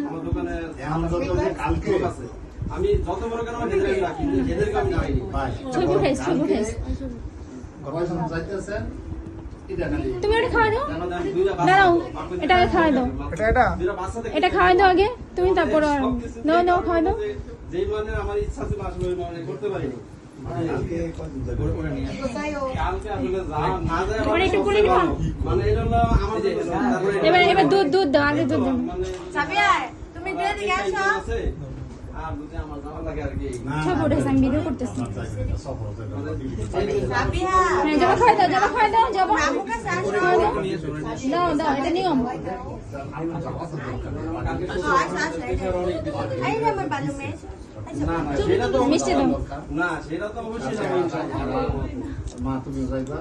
আমার দোকানে কালকে আছে আমি যত বড় কেন এদেরকে রাখি এদেরকে আমি রাখি ছবি উঠাইস যাইতেছেন তুমি এটা খাওয়াই দাও দাঁড়াও এটা খাওয়াই দাও এটা খাওয়াই দাও আগে তুমি তারপর নাও খাওয়াই দাও যেই মানে আমার ইচ্ছা ছিল আসলে ওই মানে করতে পারিনি এবার দুধ দাও আগে দুধ দাও সব উঠেছে আমি ভিডিও করতেছি জবা খাওয়াই দাও দাও এটা নিয়ম মিষ্টি দাও না সেটা তো অবশ্যই মা তুমি যাইবা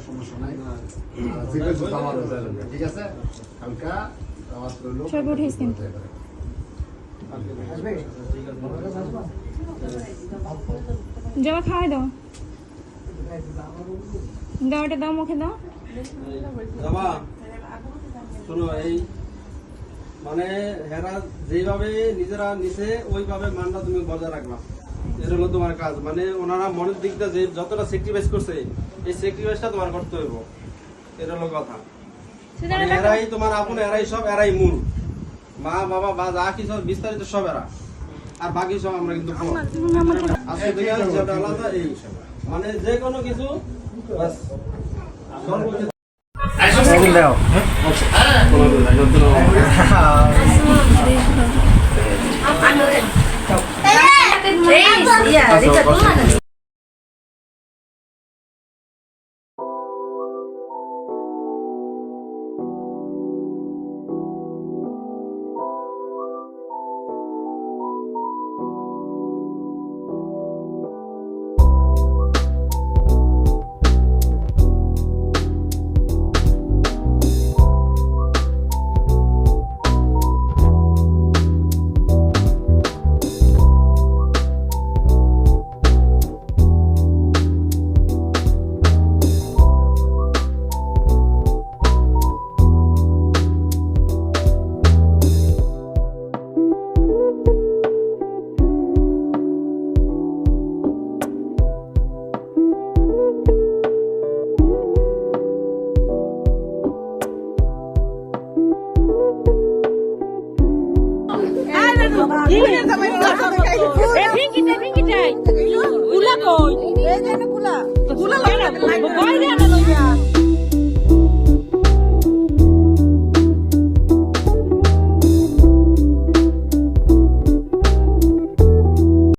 সমস্যা নাই ঠিক আছে হালকা সব উঠেছে কিন্তু জবা খাওয়াই দাও এটা দাও মুখে দাও শোনো এই মানে হেরা যেভাবে নিজেরা নিছে ওইভাবে মানটা তুমি বজায় রাখবা এটা হলো তোমার কাজ মানে ওনারা মনের দিকটা যে যতটা স্যাক্রিফাইস করছে এই স্যাক্রিফাইসটা তোমার করতে হইব এটা হলো কথা এরাই তোমার আপন এরাই সব এরাই মূল মা বাবা বা যা কিছু বিস্তারিত সব এরা আর বাকি সব আমরা কিন্তু আজকে থেকে যেটা আলাদা এই মানে যে কোনো কিছু বাস সর্বোচ্চ Pula koi. Pula. Pula.